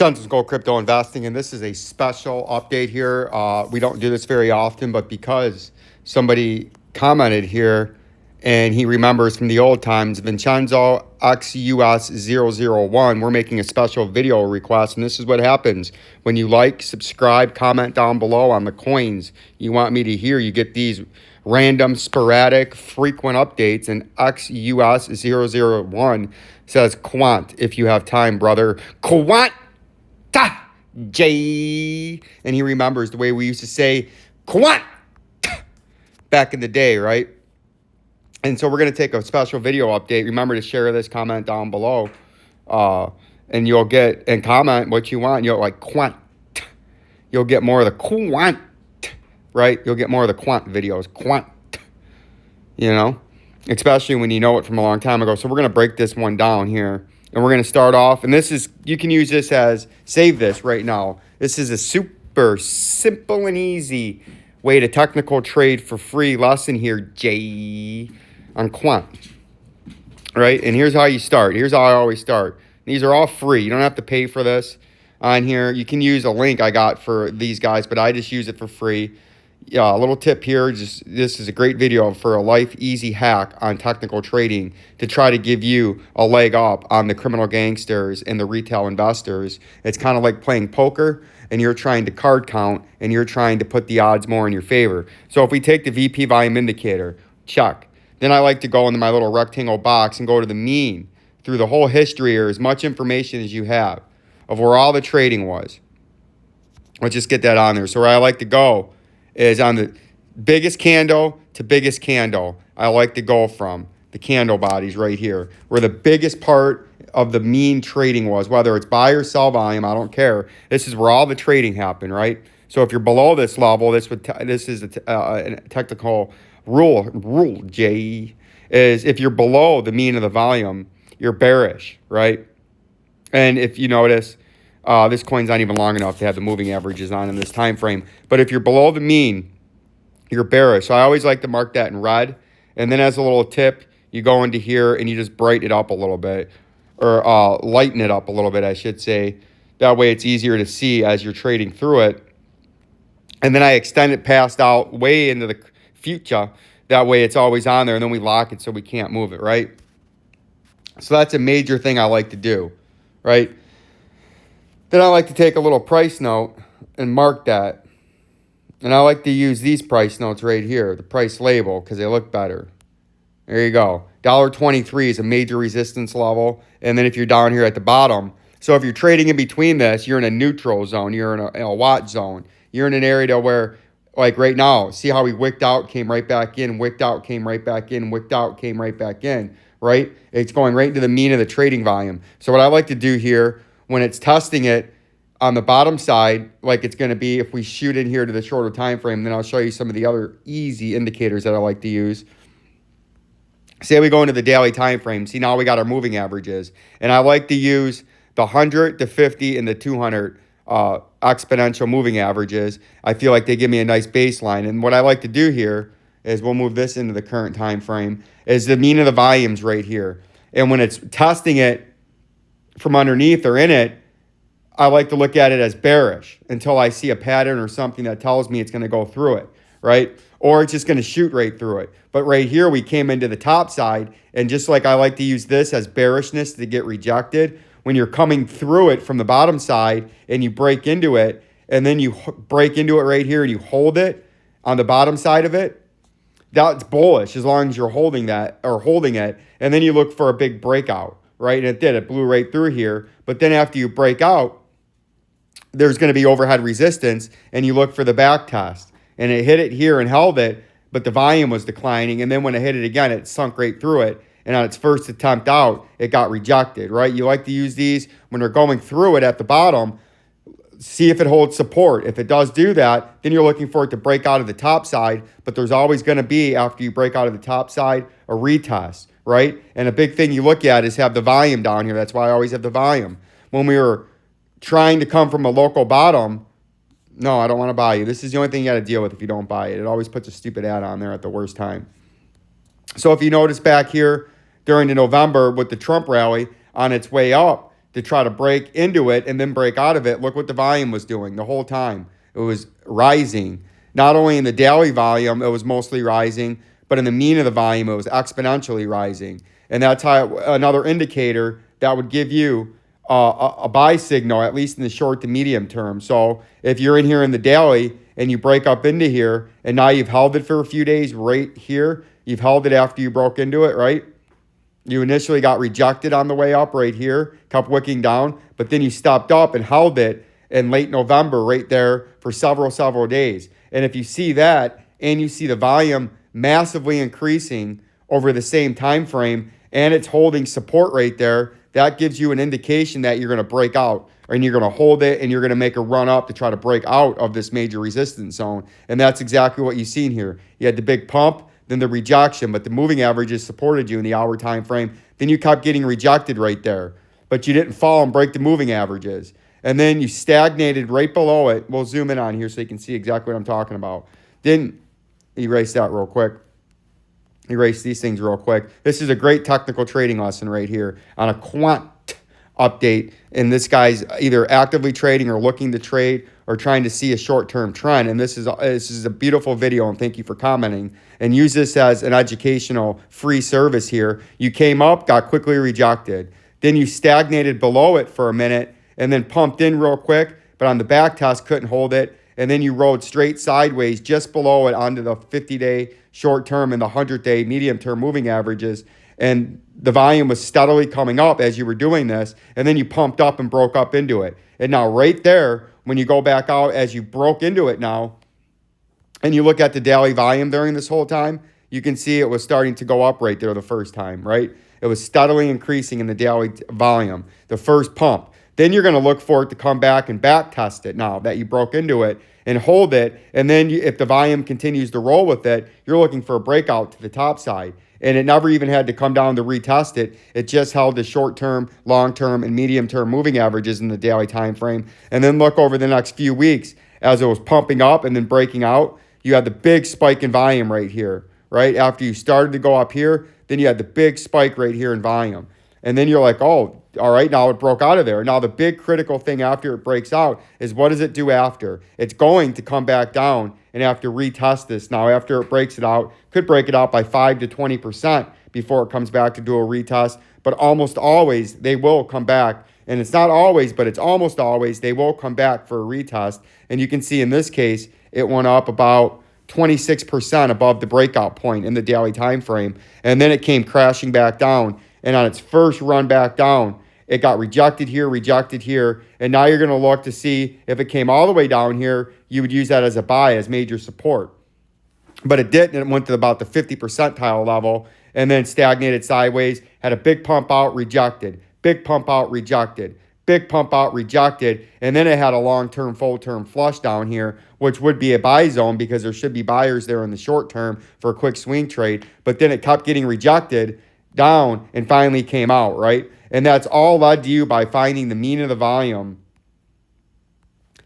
Vincenzo'S Gold Crypto Investing, and this is a special update here. We don't do this very often, but because somebody commented here and he remembers from the old times, Vincenzo XUS001, we're making a special video request, and this is what happens when you like, subscribe, comment down below on the coins you want me to hear. You get these random, sporadic, frequent updates, and XUS001 says QUANT if you have time, brother. QUANT! J, and he remembers the way we used to say QUANT back in the day, right? And so we're going to take a special video update. Remember to share this, comment down below, and you'll get, and comment what you want. You'll like QUANT. You'll get more of the QUANT, right? You'll get more of the QUANT videos, QUANT, you know, especially when you know it from a long time ago. So we're going to break this one down here. And we're going to start off, and this is, you can use this as, save this right now. This is a super simple and easy way to technical trade for free lesson here, Jay, on QUANT. Right? And here's how you start. Here's how I always start. These are all free. You don't have to pay for this on here. You can use a link I got for these guys, but I just use it for free. Yeah, a little tip here, just this is a great video for a life easy hack on technical trading to try to give you a leg up on the criminal gangsters and the retail investors. It's kind of like playing poker and you're trying to card count and you're trying to put the odds more in your favor. So if we take the VP volume indicator, check. Then I like to go into my little rectangle box and go to the mean through the whole history or as much information as you have of where all the trading was. Let's just get that on there. So where I like to go is on the biggest candle to biggest candle. I like to go from the candle bodies right here, where the biggest part of the mean trading was, whether it's buy or sell volume, I don't care. This is where all the trading happened, right? So if you're below this level, this is a technical rule, J, is if you're below the mean of the volume, you're bearish, right? And if you notice, this coin's not even long enough to have the moving averages on in this time frame. But if you're below the mean, you're bearish. So I always like to mark that in red. And then as a little tip, you go into here and you just brighten it up a little bit. Or lighten it up a little bit, I should say. That way it's easier to see as you're trading through it. And then I extend it past out way into the future. That way it's always on there. And then we lock it so we can't move it, right? So that's a major thing I like to do, right? Then I like to take a little price note and mark that. And I like to use these price notes right here, the price label, because they look better. There you go. $1.23 is a major resistance level. And then if you're down here at the bottom, so if you're trading in between this, you're in a neutral zone. You're in a watch zone. You're in an area where, like right now, see how we wicked out, came right back in, wicked out, came right back in, wicked out, came right back in, right? It's going right into the mean of the trading volume. So what I like to do here, when it's testing it on the bottom side, like it's going to be if we shoot in here to the shorter time frame, then I'll show you some of the other easy indicators that I like to use. Say we go into the daily time frame. See, now we got our moving averages. And I like to use the 100, the 50, and the 200 exponential moving averages. I feel like they give me a nice baseline. And what I like to do here is we'll move this into the current time frame, is the mean of the volumes right here. And when it's testing it from underneath or in it, I like to look at it as bearish until I see a pattern or something that tells me it's going to go through it, right? Or it's just going to shoot right through it. But right here, we came into the top side, and just like I like to use this as bearishness to get rejected, when you're coming through it from the bottom side and you break into it, and then you break into it right here and you hold it on the bottom side of it, that's bullish as long as you're holding that or holding it, and then you look for a big breakout, right? And it did. It blew right through here. But then after you break out, there's going to be overhead resistance, and you look for the back test. And it hit it here and held it, but the volume was declining. And then when it hit it again, it sunk right through it. And on its first attempt out, it got rejected, right? You like to use these when they're going through it at the bottom. See if it holds support. If it does do that, then you're looking for it to break out of the top side. But there's always going to be, after you break out of the top side, a retest, right? And a big thing you look at is have the volume down here. That's why I always have the volume. When we were trying to come from a local bottom, no, I don't want to buy you. This is the only thing you got to deal with if you don't buy it. It always puts a stupid ad on there at the worst time. So if you notice back here during the November with the Trump rally on its way up, to try to break into it and then break out of it, look what the volume was doing the whole time. It was rising. Not only in the daily volume, it was mostly rising, but in the mean of the volume, it was exponentially rising. And that's how another indicator that would give you a buy signal, at least in the short to medium term. So if you're in here in the daily and you break up into here, and now you've held it for a few days right here, you've held it after you broke into it, right? You initially got rejected on the way up right here, kept wicking down, but then you stopped up and held it in late November right there for several days. And if you see that and you see the volume massively increasing over the same time frame and it's holding support right there, that gives you an indication that you're going to break out and you're going to hold it and you're going to make a run up to try to break out of this major resistance zone. And that's exactly what you've seen here. You had the big pump, then the rejection, but the moving averages supported you in the hour time frame. Then you kept getting rejected right there, but you didn't fall and break the moving averages. And then you stagnated right below it. We'll zoom in on here so you can see exactly what I'm talking about. Then erase that real quick. Erase these things real quick. This is a great technical trading lesson right here on a quant update. And this guy's either actively trading or looking to trade or trying to see a short-term trend. And this is a beautiful video, and thank you for commenting. And use this as an educational free service here. You came up, got quickly rejected. Then you stagnated below it for a minute and then pumped in real quick, but on the back test couldn't hold it. And then you rode straight sideways just below it onto the 50-day short-term and the 100-day medium-term moving averages. And the volume was steadily coming up as you were doing this. And then you pumped up and broke up into it. And now right there, when you go back out as you broke into it now, and you look at the daily volume during this whole time, you can see it was starting to go up right there the first time, right? It was steadily increasing in the daily volume, the first pump. Then you're going to look for it to come back and back test it now that you broke into it and hold it. And then if the volume continues to roll with it, you're looking for a breakout to the top side. And it never even had to come down to retest it. It just held the short-term, long-term, and medium-term moving averages in the daily time frame. And then look over the next few weeks as it was pumping up and then breaking out. You had the big spike in volume right here, right? After you started to go up here, then you had the big spike right here in volume. And then you're like, oh, all right, now it broke out of there. Now the big critical thing after it breaks out is what does it do after? It's going to come back down and have to retest this. Now after it breaks it out, could break it out by 5 to 20% before it comes back to do a retest. But almost always they will come back. And it's not always, but it's almost always they will come back for a retest. And you can see in this case, it went up about 26% above the breakout point in the daily time frame. And then it came crashing back down. And on its first run back down, it got rejected here, and now you're going to look to see if it came all the way down here, you would use that as a buy, as major support. But it didn't. It went to about the 50 percentile level and then stagnated sideways, had a big pump out, rejected, big pump out, rejected, big pump out, rejected, and then it had a long-term, full-term flush down here, which would be a buy zone because there should be buyers there in the short term for a quick swing trade, but then it kept getting rejected down and finally came out, right? And that's all led to you by finding the mean of the volume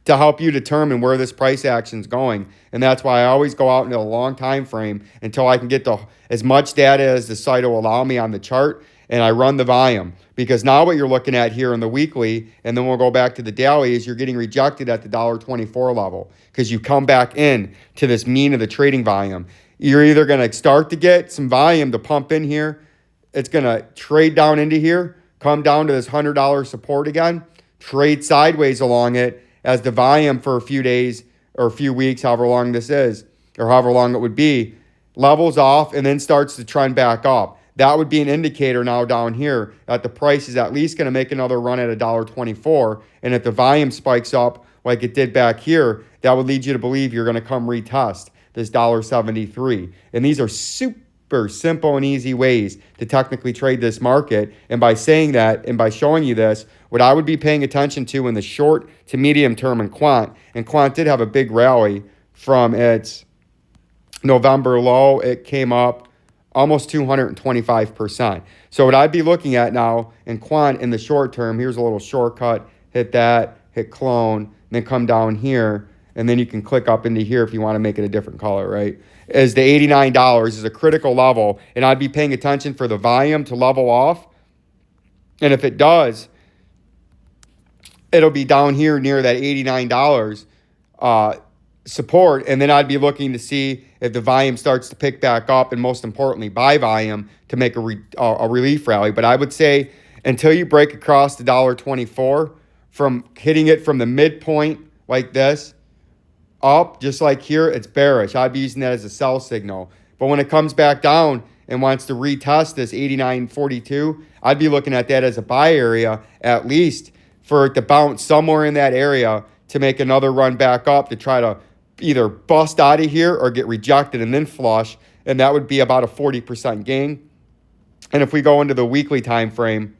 to help you determine where this price action is going. And that's why I always go out into a long time frame until I can get to as much data as the site will allow me on the chart, and I run the volume. Because now what you're looking at here in the weekly, and then we'll go back to the daily, is you're getting rejected at the $1.24 level because you come back in to this mean of the trading volume. You're either going to start to get some volume to pump in here. It's going to trade down into here, come down to this $100 support again, trade sideways along it as the volume for a few days or a few weeks, however long this is, or however long it would be, levels off and then starts to trend back up. That would be an indicator now down here that the price is at least going to make another run at $1.24. And if the volume spikes up like it did back here, that would lead you to believe you're going to come retest this $1.73. And these are super simple and easy ways to technically trade this market. And by saying that and by showing you this, what I would be paying attention to in the short to medium term in quant, and quant did have a big rally from its November low. It came up almost 225%. So what I'd be looking at now in quant in the short term, here's a little shortcut, hit that, hit clone, then come down here, and then you can click up into here if you want to make it a different color, right? Is the $89 is a critical level, and I'd be paying attention for the volume to level off. And if it does, it'll be down here near that $89 support, and then I'd be looking to see if the volume starts to pick back up, and most importantly, buy volume to make a relief rally. But I would say until you break across the $1.24, from hitting it from the midpoint like this up, just like here, it's bearish. I'd be using that as a sell signal. But when it comes back down and wants to retest this 89.42, I'd be looking at that as a buy area, at least for it to bounce somewhere in that area to make another run back up to try to either bust out of here or get rejected and then flush, and that would be about a 40% gain. And if we go into the weekly time frame,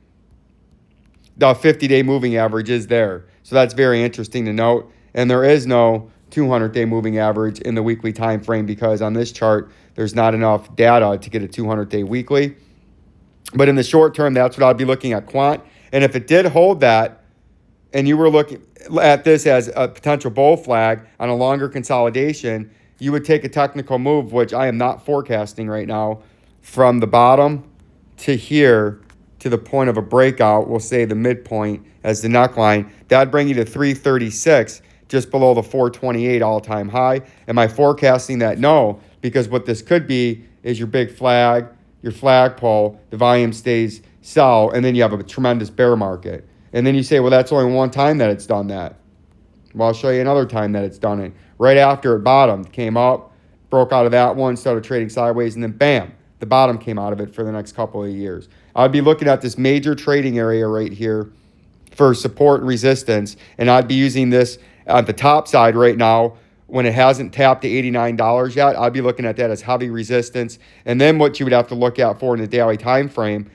the 50-day moving average is there. So that's very interesting to note. And there is no 200-day moving average in the weekly time frame because on this chart, there's not enough data to get a 200-day weekly. But in the short term, that's what I'd be looking at quant. And if it did hold that, and you were looking at this as a potential bull flag on a longer consolidation, you would take a technical move, which I am not forecasting right now, from the bottom to here to the point of a breakout, we'll say the midpoint as the neckline. That'd bring you to 336, just below the 428 all-time high. Am I forecasting that? No, because what this could be is your big flag, your flagpole, the volume stays sell, and then you have a tremendous bear market. And then you say, well, that's only one time that it's done that. Well, I'll show you another time that it's done it. Right after it bottomed, came up, broke out of that one, started trading sideways, and then bam, the bottom came out of it for the next couple of years. I'd be looking at this major trading area right here for support and resistance, and I'd be using this at the top side right now when it hasn't tapped to $89 yet. I'd be looking at that as heavy resistance. And then what you would have to look out for in the daily time frame,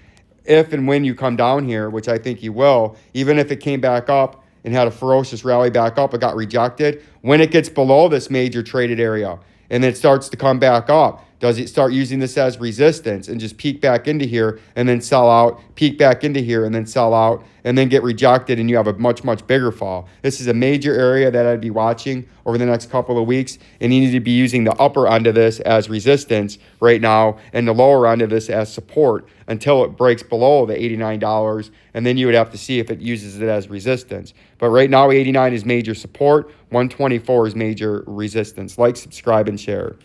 if and when you come down here, which I think you will, even if it came back up and had a ferocious rally back up, it got rejected. When it gets below this major traded area and then it starts to come back up, does it start using this as resistance and just peak back into here and then sell out, peak back into here and then sell out, and then get rejected and you have a much, much bigger fall? This is a major area that I'd be watching over the next couple of weeks, and you need to be using the upper end of this as resistance right now and the lower end of this as support until it breaks below the $89, and then you would have to see if it uses it as resistance. But right now, 89 is major support, 124 is major resistance. Like, subscribe, and share.